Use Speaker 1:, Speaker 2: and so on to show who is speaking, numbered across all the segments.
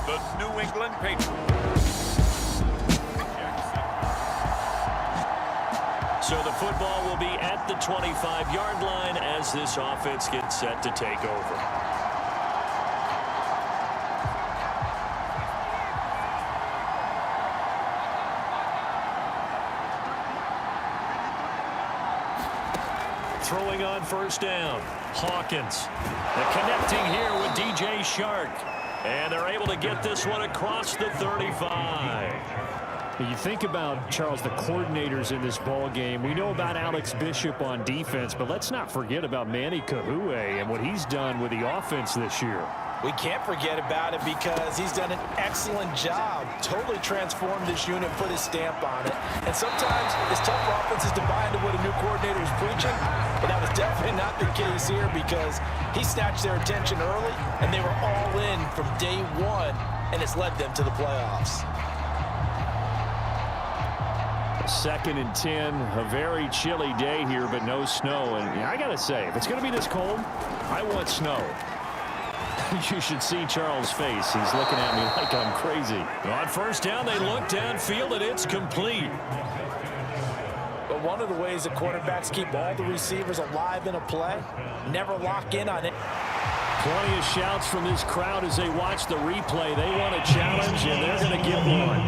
Speaker 1: the New England Patriots.
Speaker 2: So the football will be at the 25-yard line as this offense gets set to take over. Throwing on first down, Hawkins. The connecting here with DJ Shark. And they're able to get this one across the 35.
Speaker 3: You think about, Charles, the coordinators in this ball game. We know about Alex Bishop on defense, but let's not forget about Manny Kahue and what he's done with the offense this year.
Speaker 4: We can't forget about it because he's done an excellent job. Totally transformed this unit, put his stamp on it. And sometimes it's tough for offenses to buy into what a new coordinator is preaching, but that was definitely not the case here because he snatched their attention early, and they were all in from day one, and it's led them to the playoffs.
Speaker 3: 2nd and 10, a very chilly day here, but no snow. And I got to say, if it's going to be this cold, I want snow. You should see Charles' face. He's looking at me like I'm crazy.
Speaker 2: On first down, they look downfield, and it's complete.
Speaker 4: But one of the ways that quarterbacks keep all the receivers alive in a play, never lock in on it.
Speaker 3: Plenty of shouts from this crowd as they watch the replay. They want a challenge, and they're going to get one.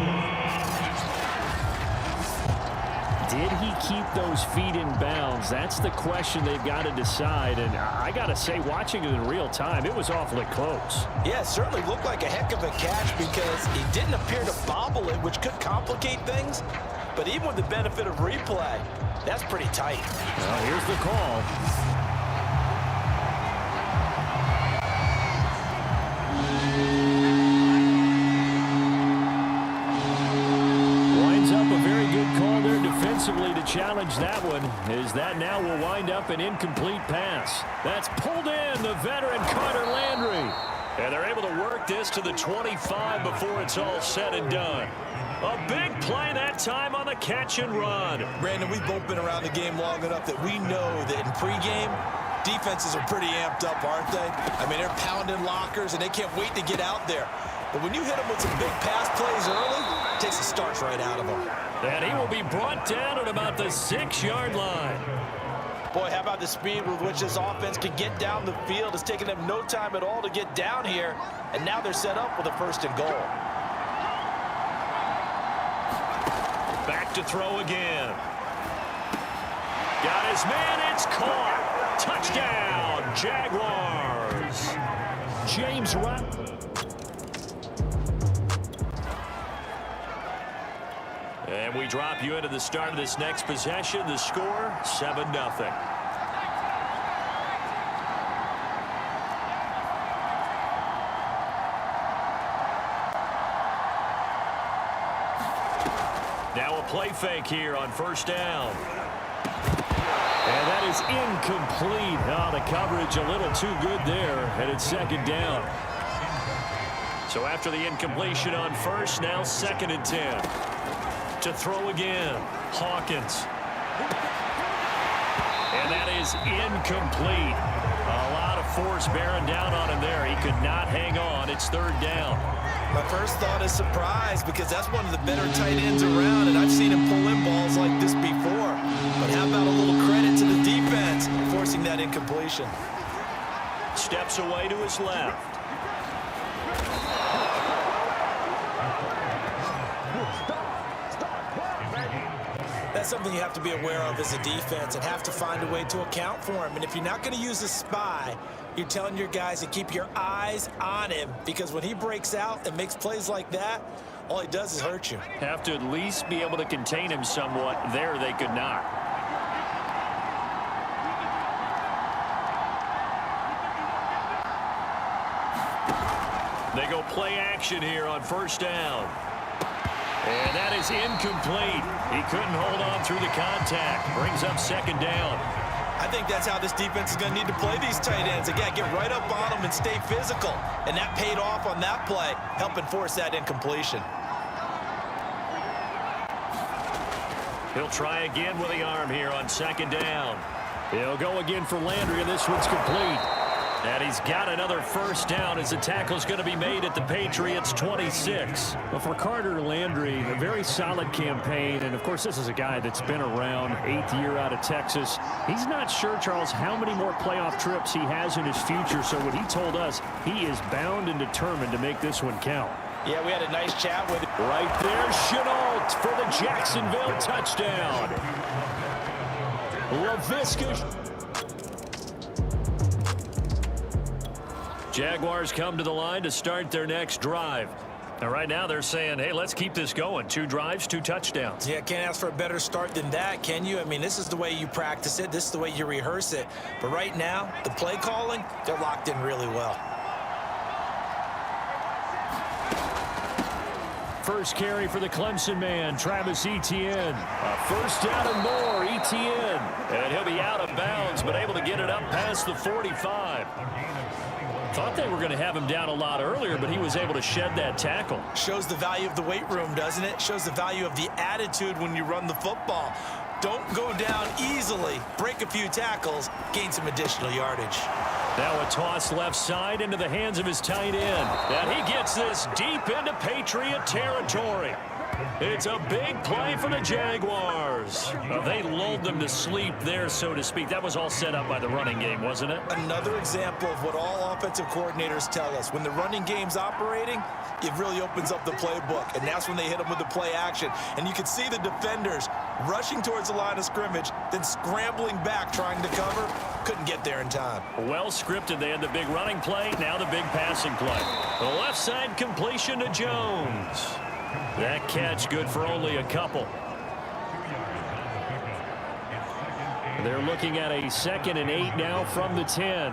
Speaker 3: Did he keep those feet in bounds? That's the question they've got to decide. And I got to say, watching it in real time, it was awfully close.
Speaker 4: Yeah, it certainly looked like a heck of a catch because he didn't appear to bobble it, which could complicate things. But even with the benefit of replay, that's pretty tight.
Speaker 3: Well, here's the call. Defensively to challenge that one, is that now will wind up an incomplete pass. That's pulled in, the veteran Carter Landry.
Speaker 2: And they're able to work this to the 25 before it's all said and done. A big play that time on the catch and run.
Speaker 4: Brandon, we've both been around the game long enough that we know that in pregame, defenses are pretty amped up, aren't they? I mean, they're pounding lockers, and they can't wait to get out there. But when you hit them with some big pass plays early, it takes the starch right out of them.
Speaker 2: And he will be brought down at about the 6-yard line.
Speaker 4: Boy, how about the speed with which this offense can get down the field? It's taken them no time at all to get down here, and now they're set up with a 1st and goal.
Speaker 2: Back to throw again. Got his man, it's caught. Touchdown, Jaguars.
Speaker 3: James Rutt.
Speaker 2: And we drop you into the start of this next possession. The score, 7-0. Now a play fake here on first down.
Speaker 3: And that is incomplete. Oh, the coverage a little too good there, and it's 2nd down.
Speaker 2: So after the incompletion on first, now 2nd and 10. To throw again, Hawkins. And that is incomplete. A lot of force bearing down on him there. He could not hang on. It's 3rd down.
Speaker 4: My first thought is surprise because that's one of the better tight ends around, and I've seen him pull in balls like this before. But how about a little credit to the defense forcing that incompletion?
Speaker 2: Steps away to his left.
Speaker 4: That's something you have to be aware of as a defense and have to find a way to account for him. And if you're not going to use a spy, you're telling your guys to keep your eyes on him because when he breaks out and makes plays like that, all he does is hurt you.
Speaker 2: Have to at least be able to contain him somewhat. There they could not. They go play action here on first down. And that is incomplete. He couldn't hold on through the contact. Brings up 2nd down.
Speaker 4: I think that's how this defense is going to need to play these tight ends. Again, get right up on them and stay physical. And that paid off on that play, helping force that incompletion.
Speaker 2: He'll try again with the arm here on 2nd down.
Speaker 3: He'll go again for Landry, and this one's complete.
Speaker 2: And he's got another first down as the tackle's going to be made at the Patriots' 26.
Speaker 3: Well, for Carter Landry, a very solid campaign. And, of course, this is a guy that's been around, 8th year out of Texas. He's not sure, Charles, how many more playoff trips he has in his future. So what he told us, he is bound and determined to make this one count.
Speaker 4: Yeah, we had a nice chat with him.
Speaker 3: Right there, Chenault for the Jacksonville touchdown. LaVisca.
Speaker 2: Jaguars come to the line to start their next drive. And right now they're saying, hey, let's keep this going. 2 drives, 2 touchdowns.
Speaker 4: Yeah, can't ask for a better start than that, can you? I mean, this is the way you practice it. This is the way you rehearse it. But right now, the play calling, they're locked in really well.
Speaker 3: First carry for the Clemson man, Travis Etienne. A first down and more, Etienne.
Speaker 2: And he'll be out of bounds, but able to get it up past the 45. Thought they were going to have him down a lot earlier, but he was able to shed that tackle.
Speaker 4: Shows the value of the weight room, doesn't it? Shows the value of the attitude when you run the football. Don't go down easily. Break a few tackles, gain some additional yardage.
Speaker 2: Now a toss left side into the hands of his tight end. And he gets this deep into Patriot territory. It's a big play for the Jaguars. They lulled them to sleep there, so to speak. That was all set up by the running game, wasn't it?
Speaker 4: Another example of what all offensive coordinators tell us. When the running game's operating, it really opens up the playbook, and that's when they hit them with the play action. And you can see the defenders rushing towards the line of scrimmage, then scrambling back trying to cover. Couldn't get there in time.
Speaker 2: Well scripted. They had the big running play, now the big passing play. The left side completion to Jones. That catch good for only a couple.
Speaker 3: They're looking at a 2nd and 8 now from the 10.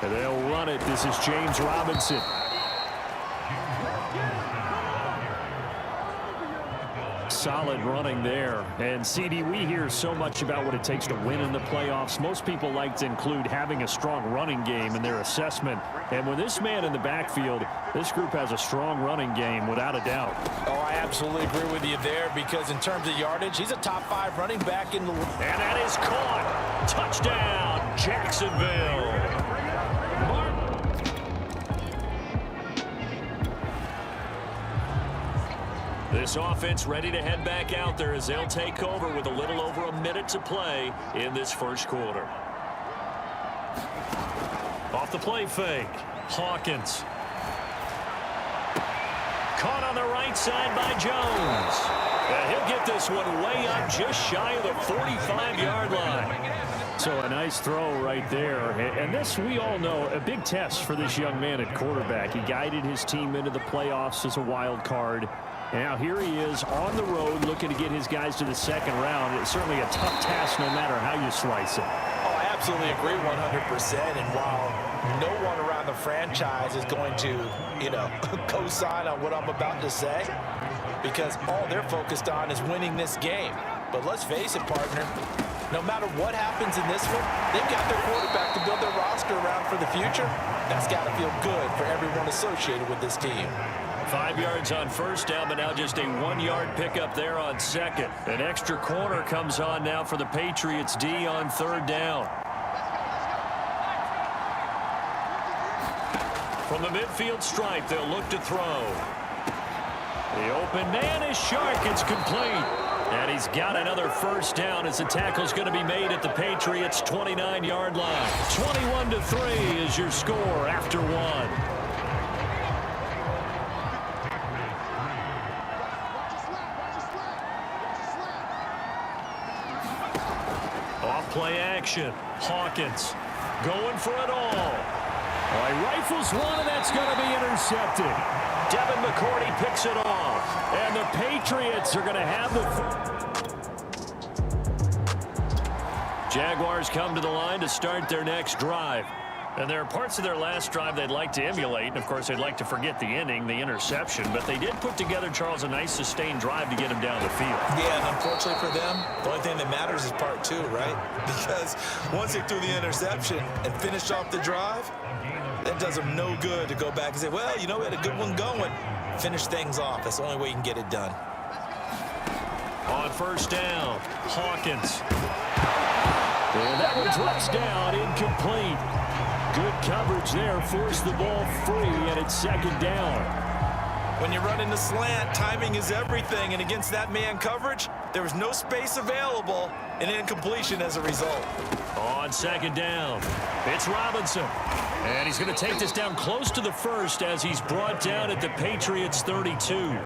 Speaker 3: And they'll run it. This is James Robinson. Solid running there. And, CD, we hear so much about what it takes to win in the playoffs. Most people like to include having a strong running game in their assessment. And with this man in the backfield, this group has a strong running game without a doubt.
Speaker 4: Oh, I absolutely agree with you there because in terms of yardage, he's a top 5 running back in the league.
Speaker 2: And that is caught. Touchdown, Jacksonville. This offense ready to head back out there as they'll take over with a little over a minute to play in this first quarter. Off the play fake, Hawkins. Caught on the right side by Jones. And he'll get this one way up just shy of the 45-yard line.
Speaker 3: So a nice throw right there. And this, we all know, a big test for this young man at quarterback. He guided his team into the playoffs as a wild card. Now here he is on the road looking to get his guys to the 2nd round. It's certainly a tough task no matter how you slice it.
Speaker 4: Oh, I absolutely agree 100%. And while no one around the franchise is going to, co-sign on what I'm about to say, because all they're focused on is winning this game. But let's face it, partner, no matter what happens in this one, they've got their quarterback to build their roster around for the future. That's got to feel good for everyone associated with this team.
Speaker 2: 5 yards on first down, but now just a 1-yard pickup there on 2nd. An extra corner comes on now for the Patriots D on 3rd down. From the midfield stripe, they'll look to throw. The open man is Shark. It's complete. And he's got another first down as the tackle's going to be made at the Patriots' 29-yard line. 21-3 is your score after 1. Play action. Hawkins going for it all.
Speaker 3: Well, he rifles one, and that's going to be intercepted.
Speaker 2: Devin McCourty picks it off.
Speaker 3: And the Patriots are going to have the...
Speaker 2: Jaguars come to the line to start their next drive. And there are parts of their last drive they'd like to emulate. And, of course, they'd like to forget the ending, the interception. But they did put together, Charles, a nice sustained drive to get him down the field.
Speaker 4: Yeah, and unfortunately for them, the only thing that matters is part 2, right? Because once they threw the interception and finished off the drive, that does them no good to go back and say, well, we had a good one going. Finish things off. That's the only way you can get it done.
Speaker 2: On first down, Hawkins. drops down, incomplete. Good coverage there, forced the ball free, and it's second down.
Speaker 4: When you run in the slant, timing is everything, and against that man coverage, there was no space available, and incompletion as a result.
Speaker 2: On second down, it's Robinson. And he's going to take this down close to the first as he's brought down at the Patriots' 32.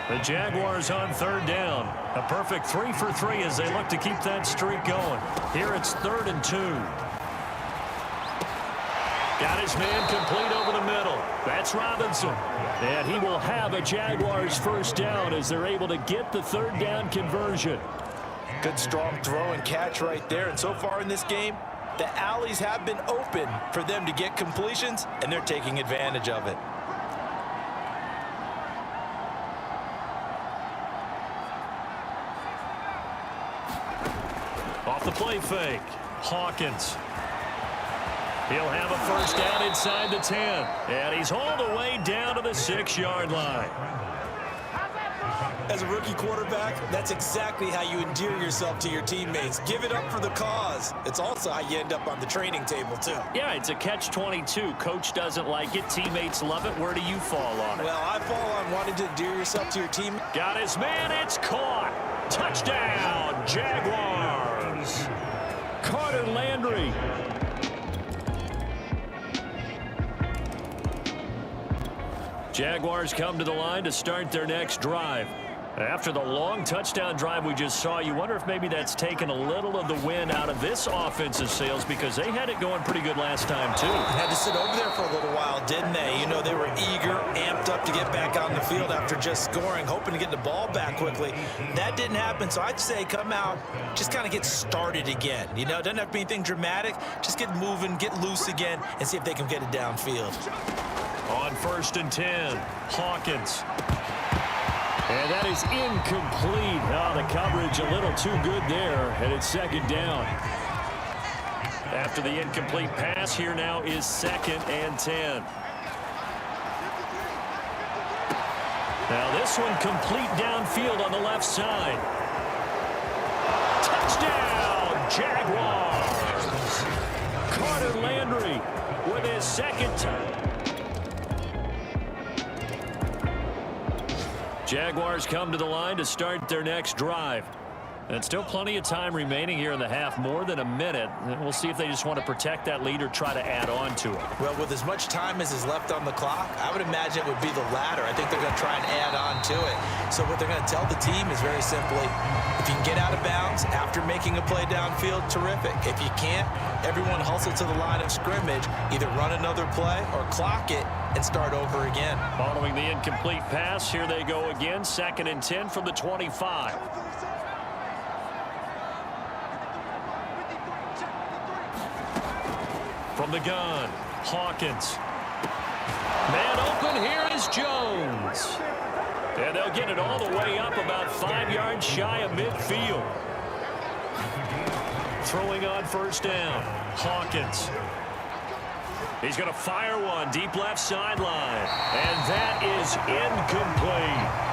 Speaker 2: The Jaguars on third down. A perfect 3 for 3 as they look to keep that streak going. Here it's 3rd and 2. Got his man complete over the middle. That's Robinson. And he will have a Jaguars first down as they're able to get the third down conversion.
Speaker 4: Good strong throw and catch right there. And so far in this game, the alleys have been open for them to get completions, and they're taking advantage of it.
Speaker 2: Off the play fake, Hawkins. He'll have a first down inside the 10. And he's all the way down to the 6-yard line.
Speaker 4: As a rookie quarterback, that's exactly how you endear yourself to your teammates. Give it up for the cause. It's also how you end up on the training table, too.
Speaker 2: Yeah, it's a catch-22. Coach doesn't like it. Teammates love it. Where do you fall on it?
Speaker 4: Well, I fall on wanting to endear yourself to your team.
Speaker 2: Got his man. It's caught. Touchdown, Jaguars. Carter Landry. Jaguars come to the line to start their next drive. After the long touchdown drive we just saw, you wonder if maybe that's taken a little of the wind out of this offensive sails because they had it going pretty good last time, too.
Speaker 4: Had to sit over there for a little while, didn't they? You know, they were eager, amped up to get back on the field after just scoring, hoping to get the ball back quickly. That didn't happen, so I'd say come out, just kind of get started again. You know, it doesn't have to be anything dramatic. Just get moving, get loose again, and see if they can get it downfield.
Speaker 2: On 1st and 10, Hawkins. And that is incomplete. Oh, the coverage a little too good there, and it's second down. After the incomplete pass, here now is 2nd and 10. Now this one complete downfield on the left side. Touchdown, Jaguars! Carter Landry with his 2nd time. Jaguars come to the line to start their next drive. And still plenty of time remaining here in the half, more than a minute. And we'll see if they just want to protect that lead or try to add on to it.
Speaker 4: Well, with as much time as is left on the clock, I would imagine it would be the latter. I think they're going to try and add on to it. So what they're going to tell the team is very simply, if you can get out of bounds after making a play downfield, terrific. If you can't, everyone hustle to the line of scrimmage, either run another play or clock it and start over again.
Speaker 2: Following the incomplete pass, here they go again, 2nd and 10 from the 25. From the gun, Hawkins. Man open, here is Jones. And they'll get it all the way up about 5 yards shy of midfield. Throwing on 1st down, Hawkins. He's going to fire one deep left sideline. And that is incomplete.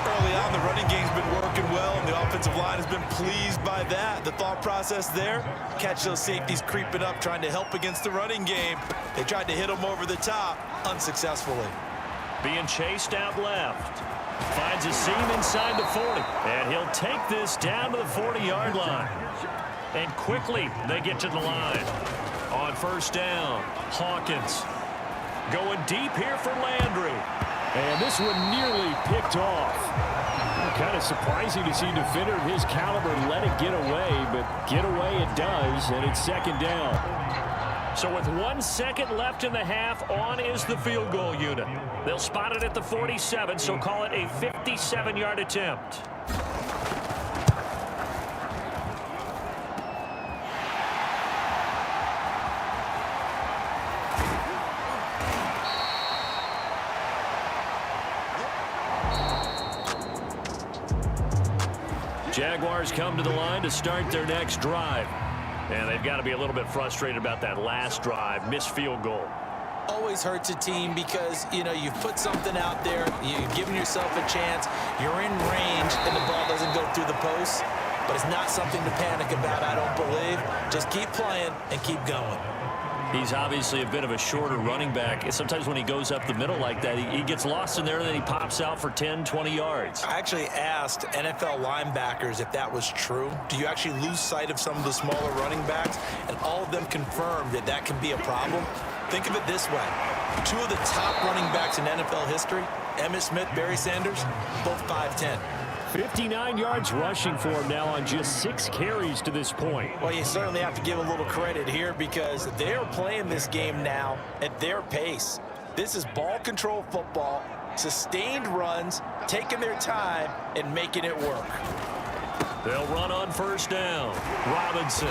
Speaker 4: Early on, the running game's been working well, and the offensive line has been pleased by that. The thought process there, catch those safeties creeping up, trying to help against the running game. They tried to hit them over the top, unsuccessfully.
Speaker 2: Being chased out left. Finds a seam inside the 40. And he'll take this down to the 40-yard line. And quickly, they get to the line. On 1st down, Hawkins. Going deep here for Landry.
Speaker 3: And this one nearly picked off. Kind of surprising to see a defender of his caliber let it get away, but get away it does, and it's 2nd down.
Speaker 2: So with 1 second left in the half, on is the field goal unit. They'll spot it at the 47, so call it a 57-yard attempt. Jaguars come to the line to start their next drive. And they've got to be a little bit frustrated about that last drive, missed field goal.
Speaker 4: Always hurts a team because, you know, you've put something out there, you've given yourself a chance, you're in range, and the ball doesn't go through the post. But it's not something to panic about, I don't believe. Just keep playing and keep going.
Speaker 2: He's obviously a bit of a shorter running back. And sometimes when he goes up the middle like that, he gets lost in there, and then he pops out for 10, 20 yards.
Speaker 4: I actually asked NFL linebackers if that was true. Do you actually lose sight of some of the smaller running backs? And all of them confirmed that that can be a problem. Think of it this way. Two of the top running backs in NFL history, Emmitt Smith, Barry Sanders, both 5'10".
Speaker 3: 59 yards rushing for him now on just 6 carries to this point.
Speaker 4: Well, you certainly have to give a little credit here because they're playing this game now at their pace. This is ball control football, sustained runs, taking their time, and making it work.
Speaker 2: They'll run on first down. Robinson.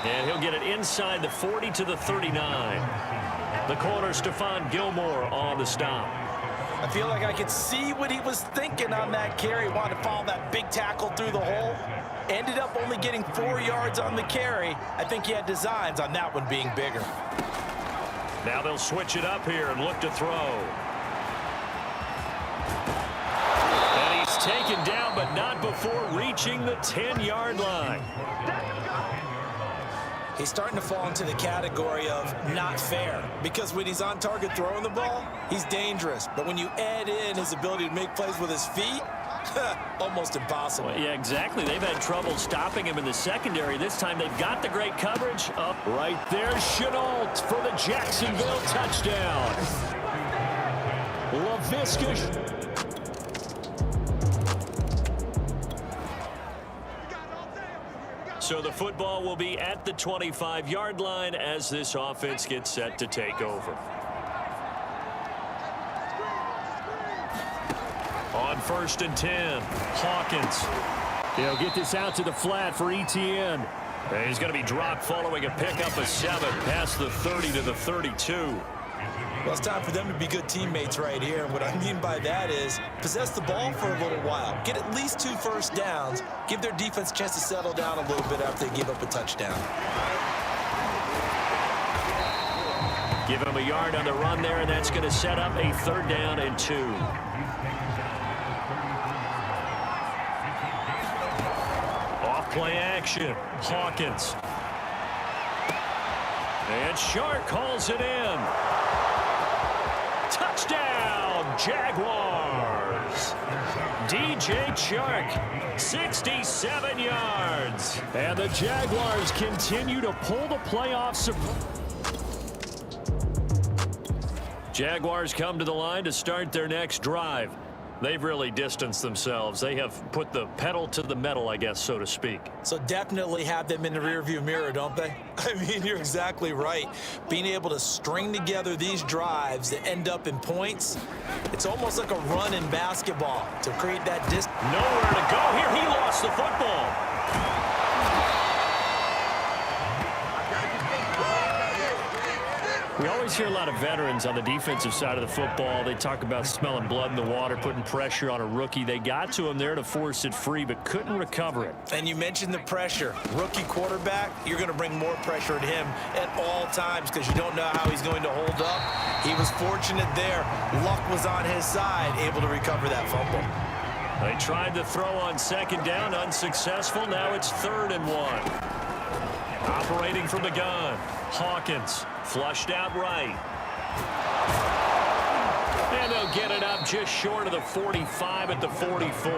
Speaker 2: And he'll get it inside the 40 to the 39. The corner, Stephon Gilmore, on the stop.
Speaker 4: I feel like I could see what he was thinking on that carry. Wanted to follow that big tackle through the hole. Ended up only getting 4 yards on the carry. I think he had designs on that one being bigger.
Speaker 2: Now they'll switch it up here and look to throw. And he's taken down, but not before reaching the 10-yard line.
Speaker 4: He's starting to fall into the category of not fair because when he's on target throwing the ball, he's dangerous. But when you add in his ability to make plays with his feet, almost impossible.
Speaker 2: Well, yeah, exactly. They've had trouble stopping him in the secondary. This time they've got the great coverage. Up
Speaker 3: right there, Chenault for the Jacksonville touchdown. Laviska.
Speaker 2: So the football will be at the 25-yard line as this offense gets set to take over. On 1st and 10, Hawkins.
Speaker 3: He'll get this out to the flat for Etienne.
Speaker 2: And he's going to be dropped following a pickup of 7 past the 30 to the 32.
Speaker 4: Well, it's time for them to be good teammates right here. And what I mean by that is possess the ball for a little while. Get at least 2 first downs. Give their defense a chance to settle down a little bit after they give up a touchdown.
Speaker 2: Give him a yard on the run there, and that's going to set up a 3rd down and 2. Off play action. Hawkins. And Shark calls it in. Touchdown, Jaguars. DJ Chark, 67 yards.
Speaker 3: And the Jaguars continue to pull the playoffs.
Speaker 2: Jaguars come to the line to start their next drive. They've really distanced themselves. They have put the pedal to the metal, I guess, so to speak.
Speaker 4: So definitely have them in the rearview mirror, don't they? I mean, you're exactly right. Being able to string together these drives that end up in points, it's almost like a run in basketball to create that distance.
Speaker 2: Nowhere to go here. He lost the football.
Speaker 3: We always hear a lot of veterans on the defensive side of the football. They talk about smelling blood in the water, putting pressure on a rookie. They got to him there to force it free, but couldn't recover it.
Speaker 4: And you mentioned the pressure. Rookie quarterback, you're going to bring more pressure at him at all times because you don't know how he's going to hold up. He was fortunate there. Luck was on his side, able to recover that fumble.
Speaker 2: They tried to throw on 2nd down, unsuccessful. Now it's 3rd and 1. Operating from the gun, Hawkins. Flushed out right. And they'll get it up just short of the 45 at the 44.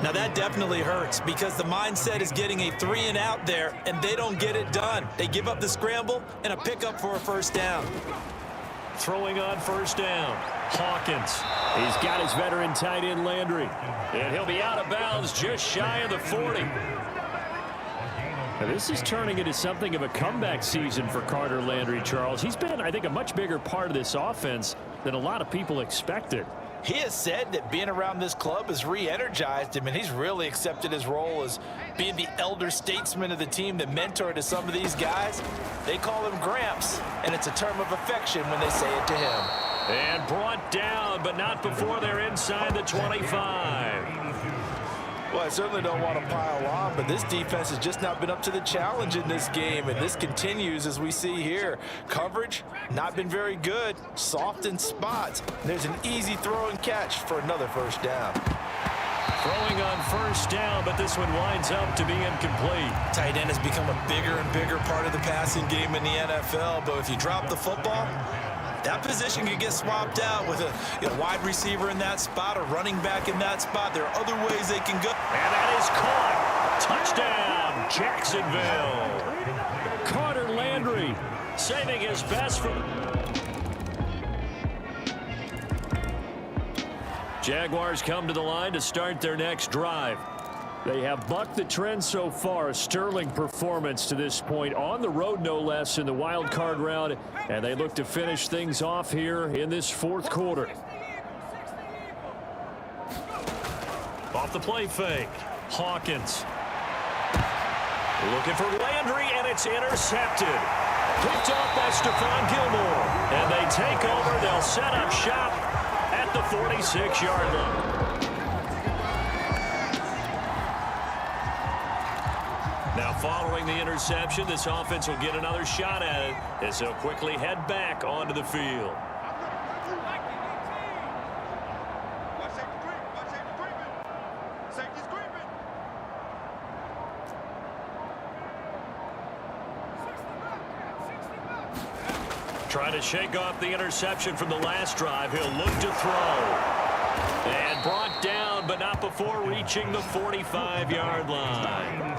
Speaker 4: Now that definitely hurts because the mindset is getting a 3 and out there, and they don't get it done. They give up the scramble and a pickup for a 1st down.
Speaker 2: Throwing on 1st down, Hawkins.
Speaker 3: He's got his veteran tight end Landry.
Speaker 2: And he'll be out of bounds just shy of the 40.
Speaker 3: Now, this is turning into something of a comeback season for Carter Landry, Charles. He's been, I think, a much bigger part of this offense than a lot of people expected.
Speaker 4: He has said that being around this club has re-energized him, and he's really accepted his role as being the elder statesman of the team, the mentor to some of these guys. They call him Gramps, and it's a term of affection when they say it to him.
Speaker 2: And brought down, but not before they're inside the 25.
Speaker 4: Well, I certainly don't want to pile on, but this defense has just not been up to the challenge in this game, and this continues as we see here. Coverage, not been very good, soft in spots. There's an easy throw and catch for another 1st down.
Speaker 2: Throwing on first down, but this one winds up to be incomplete.
Speaker 4: Tight end has become a bigger and bigger part of the passing game in the NFL, but if you drop the football, that position could get swapped out with a wide receiver in that spot, a running back in that spot. There are other ways they can go.
Speaker 2: And that is caught. Touchdown, Jacksonville.
Speaker 3: Carter Landry
Speaker 2: Saving his best for... Jaguars come to the line to start their next drive.
Speaker 3: They have bucked the trend so far. A sterling performance to this point, on the road no less, in the wild card round, and they look to finish things off here in this fourth quarter.
Speaker 2: Off the play fake, Hawkins looking for Landry, and it's intercepted. Picked off by Stephon Gilmore, and they take over. They'll set up shop at the 46-yard line. Now, following the interception, this offense will get another shot at it as they'll quickly head back onto the field. Trying to shake off the interception from the last drive. He'll look to throw. And brought down, but not before reaching the 45-yard line.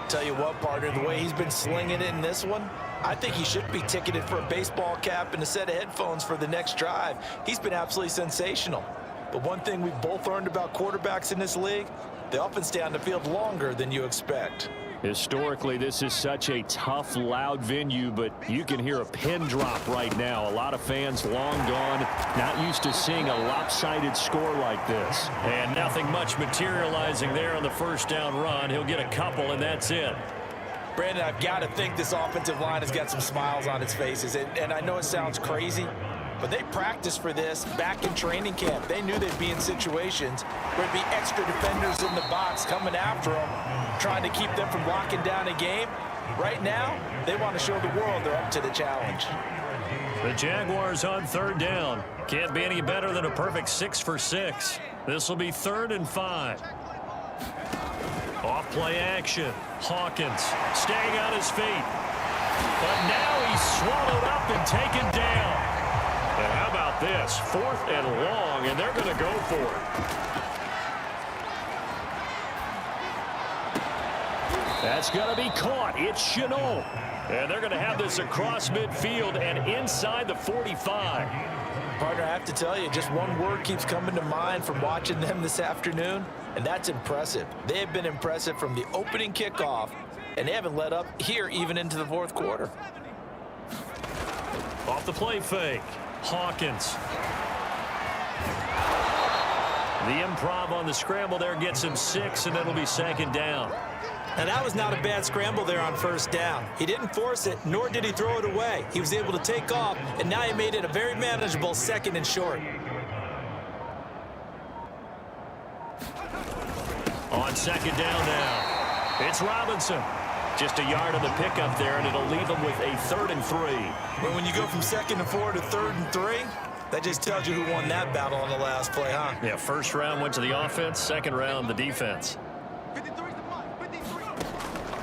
Speaker 4: Tell you what, partner, the way he's been slinging it in this one, I think he should be ticketed for a baseball cap and a set of headphones for the next drive. He's been absolutely sensational. But one thing we've both learned about quarterbacks in this league, they often stay on the field longer than you expect.
Speaker 3: Historically, this is such a tough, loud venue, but you can hear a pin drop right now. A lot of fans long gone, not used to seeing a lopsided score like this.
Speaker 2: And nothing much materializing there on the first down run. He'll get a couple, and that's it.
Speaker 4: Brandon, I've got to think this offensive line has got some smiles on its faces. And I know it sounds crazy, but they practiced for this back in training camp. They knew they'd be in situations where there'd be extra defenders in the box coming after them, trying to keep them from locking down a game. Right now, they want to show the world they're up to the challenge.
Speaker 2: The Jaguars on third down. Can't be any better than a perfect 6 for 6. This will be 3rd and 5. Off play action. Hawkins staying on his feet. But now he's swallowed up and taken down. And how about this? 4th and long, and they're going to go for it.
Speaker 3: That's going to be caught. It's Chenault.
Speaker 2: And they're going to have this across midfield and inside the 45.
Speaker 4: Partner, I have to tell you, just one word keeps coming to mind from watching them this afternoon, and that's impressive. They have been impressive from the opening kickoff, and they haven't let up here even into the fourth quarter.
Speaker 2: Off the play fake, Hawkins. The improv on the scramble there gets him 6, and that'll be 2nd down.
Speaker 4: Now, that was not a bad scramble there on first down. He didn't force it, nor did he throw it away. He was able to take off, and now he made it a very manageable 2nd and short.
Speaker 2: On 2nd down now, it's Robinson. Just a yard on the pickup there, and it'll leave him with a 3rd and 3.
Speaker 4: Well, when you go from 2nd and 4 to 3rd and 3, that just tells you who won that battle on the last play, huh?
Speaker 2: Yeah, first round went to the offense, 2nd round the defense.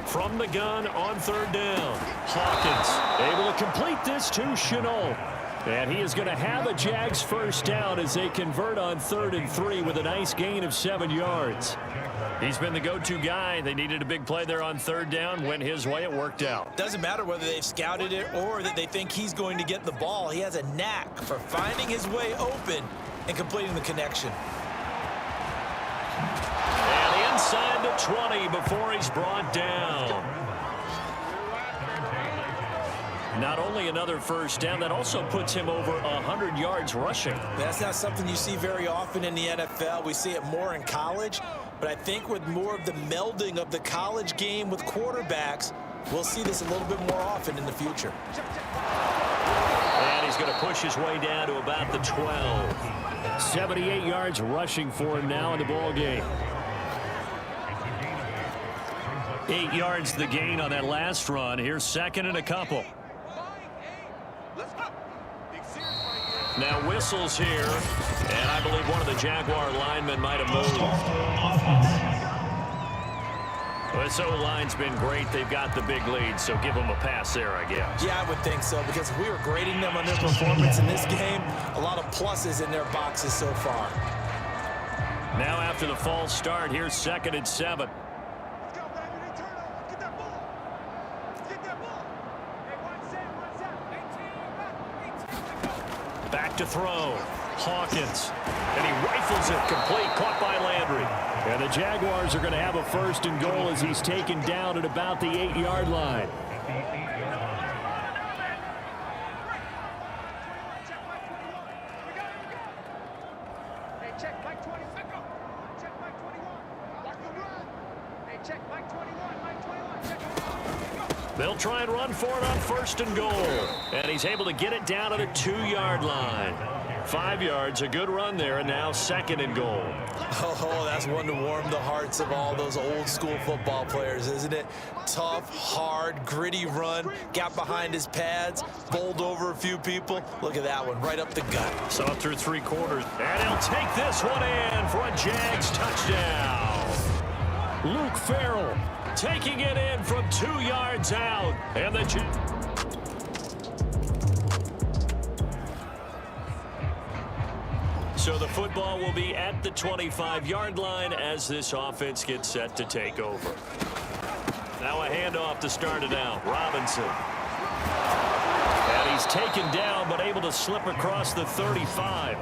Speaker 2: From the gun on 3rd down, Hawkins
Speaker 3: able to complete this to Chenault. And he is going to have a Jags first down as they convert on 3rd and 3 with a nice gain of 7 yards.
Speaker 2: He's been the go-to guy. They needed a big play there on 3rd down. Went his way. It worked out.
Speaker 4: Doesn't matter whether they've scouted it or that they think he's going to get the ball. He has a knack for finding his way open and completing the connection.
Speaker 2: And inside the 20 before he's brought down. Not only another first down, that also puts him over 100 yards rushing.
Speaker 4: That's not something you see very often in the NFL. We see it more in college. But I think with more of the melding of the college game with quarterbacks, we'll see this a little bit more often in the future.
Speaker 2: And he's going to push his way down to about the 12.
Speaker 3: 78 yards rushing for him now in the ball game.
Speaker 2: 8 yards the gain on that last run. Here's 2nd and a couple. Now whistles here And I believe one of the Jaguar linemen might have moved. This O-line's been great. They've got the big lead, so give them a pass there, I guess.
Speaker 4: Yeah, I would think so, because if we were grading them on their performance in this game, a lot of pluses in their boxes so far.
Speaker 2: Now after the false start, here's 2nd and 7.
Speaker 1: Let's go, baby. They turn over. Get that ball. Get that ball. Hey, one set.
Speaker 2: Back to throw. Hawkins. And he rifles it complete. Caught by Landry.
Speaker 3: And the Jaguars are going to have a 1st and goal as he's taken down at about the 8-yard line.
Speaker 1: Hey, check Mike 20. Check Mike 21. Watch the run. Hey, check Mike 21. Mike 21. Check it.
Speaker 2: They'll try and run for it on 1st and goal. And he's able to get it down to the 2-yard line. 5 yards, a good run there, and now 2nd and goal.
Speaker 4: Oh, that's one to warm the hearts of all those old school football players, isn't it? Tough, hard, gritty run, got behind his pads, bowled over a few people. Look at that one, right up the gut.
Speaker 2: So through 3 quarters, and he'll take this one in for a Jags touchdown. Luke Farrell taking it in from 2 yards out, and the So the football will be at the 25-yard line as this offense gets set to take over. Now a handoff to start it out. Robinson. And he's taken down but able to slip across the 35.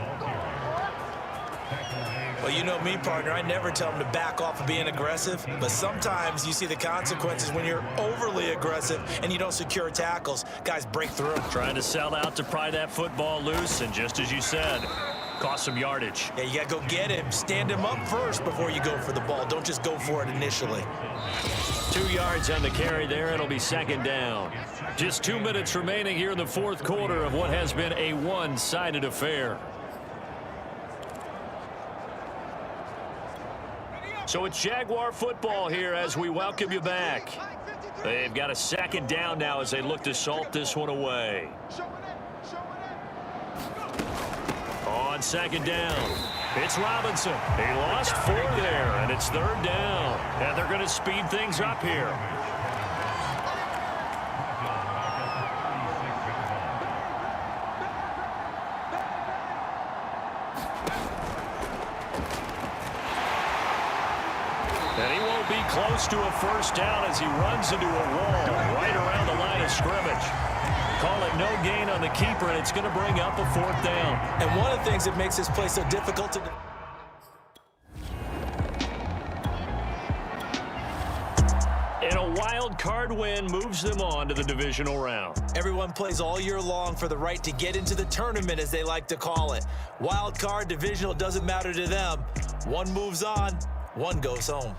Speaker 4: Well, you know me, partner. I never tell them to back off of being aggressive, but sometimes you see the consequences when you're overly aggressive and you don't secure tackles. Guys break through.
Speaker 2: Trying to sell out to pry that football loose, and just as you said, cost some yardage.
Speaker 4: Yeah, you got to go get him. Stand him up first before you go for the ball. Don't just go for it initially.
Speaker 2: 2 yards on the carry there. It'll be 2nd down. Just 2 minutes remaining here in the 4th quarter of what has been a one-sided affair. So it's Jaguar football here as we welcome you back. They've got a 2nd down now as they look to salt this one away. On 2nd down, it's Robinson. He lost 4 there, and it's 3rd down. And they're going to speed things up here. And he won't be close to a 1st down as he runs into a wall right around the line of scrimmage. Call it no gain on the keeper, and it's going to bring up a 4th down.
Speaker 4: And one of the things that makes this play so difficult to...
Speaker 2: And a wild card win moves them on to the divisional round.
Speaker 4: Everyone plays all year long for the right to get into the tournament, as they like to call it. Wild card, divisional, doesn't matter to them. One moves on, one goes home.